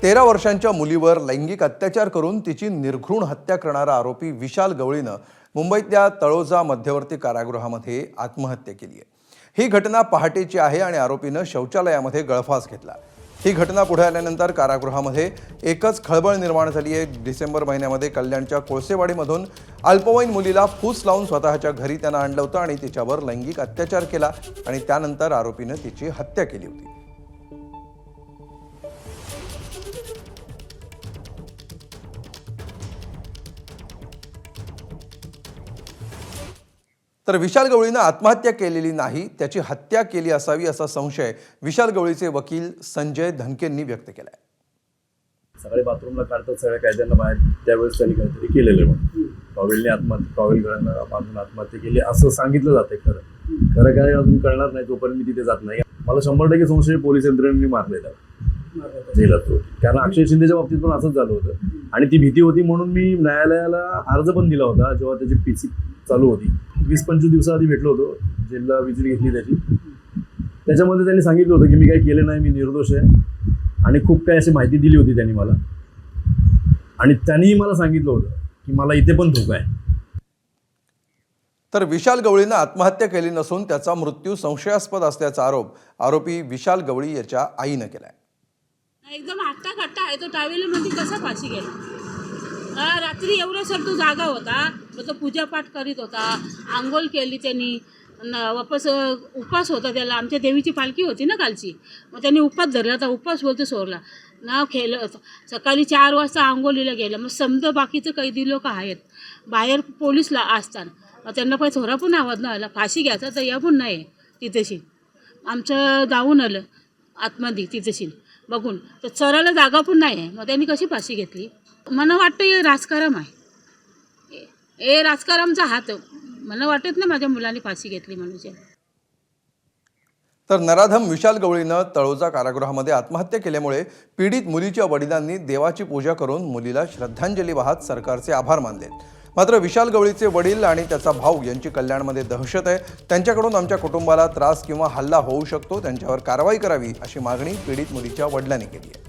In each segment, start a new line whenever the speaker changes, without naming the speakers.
13 वर्षांच्या मुलीवर लैंगिक अत्याचार करून तिची निर्घृण हत्या करणारा आरोपी विशाल गवळीनं मुंबईतल्या तळोजा मध्यवर्ती कारागृहामध्ये आत्महत्या केली आहे। ही घटना पहाटेची आहे आणि आरोपीनं शौचालयामध्ये गळफास घेतला। ही घटना पुढे आल्यानंतर कारागृहामध्ये एकच खळबळ निर्माण झाली आहे। डिसेंबर महिन्यामध्ये कल्याणच्या कोळसेवाडीमधून अल्पवयीन मुलीला फूस लावून स्वतःच्या घरी त्यानं आणलं होतं आणि तिच्यावर लैंगिक अत्याचार केला आणि त्यानंतर आरोपीनं तिची हत्या केली होती। तर विशाल गवळीनं आत्महत्या केलेली नाही, त्याची हत्या केली असावी असा संशय विशाल गवळीचे वकील संजय धनकेंनी व्यक्त केलाय।
सगळे बाथरूमला काढतात, सगळ्या कायद्यांना बाहेर, त्यावेळेस त्यांनी काहीतरी केलेलं म्हणून टॉवेलने आत्महत्या, टॉवेल गळ्यांना बांधून आत्महत्या केली असं सांगितलं जाते। खरं काय अजून कळणार नाही जोपर्यंत मी तिथे जात नाही। मला 100% संशय पोलीस यंत्रणेने मारलेला जेलात तो, कारण अक्षय शिंदेच्या बाबतीत पण असंच झालं होतं आणि ती भीती होती म्हणून मी न्यायालयाला अर्ज पण दिला होता। जेव्हा त्याची PC चालू होती 20-25 दिवसाआधी भेटलो होतो, जेलला विजिट घेतली त्याची। त्याच्यामध्ये त्यांनी सांगितलं होतं की मी काही केलं नाही, मी निर्दोष आहे आणि खूप काही अशी माहिती दिली होती त्यांनी मला, आणि त्यांनीही मला सांगितलं होतं की मला इथे पण धोका आहे।
तर विशाल गवळीनं आत्महत्या केली नसून त्याचा मृत्यू संशयास्पद असल्याचा आरोप आरोपी विशाल गवळी याच्या आईनं केलाय।
एकदम हट्टा आहे तो, टावेलमध्ये कसा फाशी गेला? रात्री एवढं सर तो जागा होता, मग तो पूजापाठ करीत होता, आंघोळ केली त्यांनी, वापस उपास होता त्याला। आमच्या देवीची पालखी होती ना कालची, मग त्यांनी उपास धरला होता, उपास बोलतो सोडला नाव खेळलं। सकाळी 4 वाजता आंघोळीला गेलं। मग समजा बाकीचं कैदी लोक आहेत बाहेर पोलीसला असताना, मग त्यांना काही थोडा पण आवाज नाही आला, फाशी घ्यायचा तर या पण नाही तिथेशी। आमचं जाऊन आलं आतमध्ये तिथेशी बघून, तर चराला जागा पण नाही आहे, मग त्यांनी कशी फाशी घेतली? मला वाटतं हे राजकारण आहे, हे राजकारणचा हात। मला वाटत नाही माझ्या मुलांनी फाशी घेतली म्हणजे।
तर नराधम विशाल गवळीनं तळोजा कारागृहामध्ये आत्महत्या केल्यामुळे पीडित मुलीच्या वडिलांनी देवाची पूजा करून मुलीला श्रद्धांजली वाहत सरकारचे आभार मानले। मात्र विशाल गवळीचे वडील आणि त्याचा भाऊ यांची कल्याणमध्ये दहशत आहे। त्यांच्याकडून आमच्या कुटुंबाला त्रास किंवा हल्ला होऊ शकतो, त्यांच्यावर कारवाई करावी अशी मागणी पीडित मुलीच्या वडिलांनी केली आहे।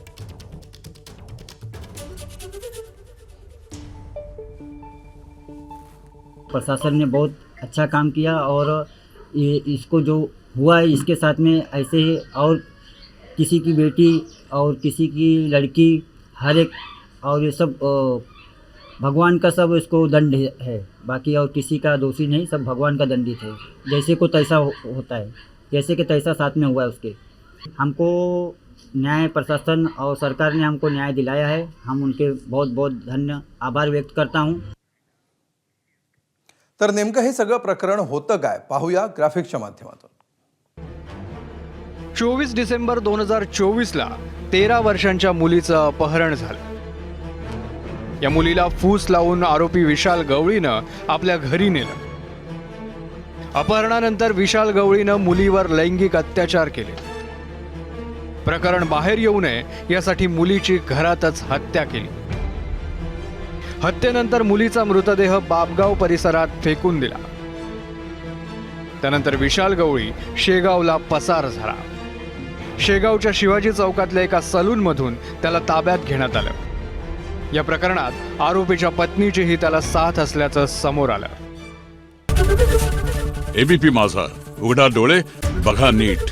प्रशासन ने बहुत अच्छा काम किया और ये इसको जो हुआ है इसके साथ में ऐसे ही और किसी की बेटी और किसी की लड़की हर एक, और ये सब भगवान का सब इसको दंड है, बाकी और किसी का दोषी नहीं, सब भगवान का दंडित है। जैसे को तैसा होता है, जैसे कि तैसा साथ में हुआ है उसके। हमको न्याय प्रशासन और सरकार ने हमको न्याय दिलाया है, हम उनके बहुत बहुत धन्य आभार व्यक्त करता हूँ।
तर नेमकं हे सगळं प्रकरण होतं काय पाहूया ग्राफिक्सच्या माध्यमातून।
24 डिसेंबर 2024ला 13 वर्षांच्या मुलीचं अपहरण झालं। या मुलीला फूस लावून आरोपी विशाल गवळीनं आपल्या घरी नेलं। अपहरणानंतर विशाल गवळीनं मुलीवर लैंगिक अत्याचार केले। प्रकरण बाहेर येऊ नये यासाठी मुलीची घरातच हत्या केली। हत्येनंतर मुलीचा मृतदेह बाबगाव परिसरात फेकून दिला। त्यानंतर विशाल गवळी शेगावला पसार झाला। शेगावच्या शिवाजी चौकातल्या एका सलूनमधून त्याला ताब्यात घेण्यात आलं। या प्रकरणात आरोपीच्या पत्नीचीही त्याला साथ असल्याचं समोर आलं।
ABP माझा, उघडा डोळे बघा नीट।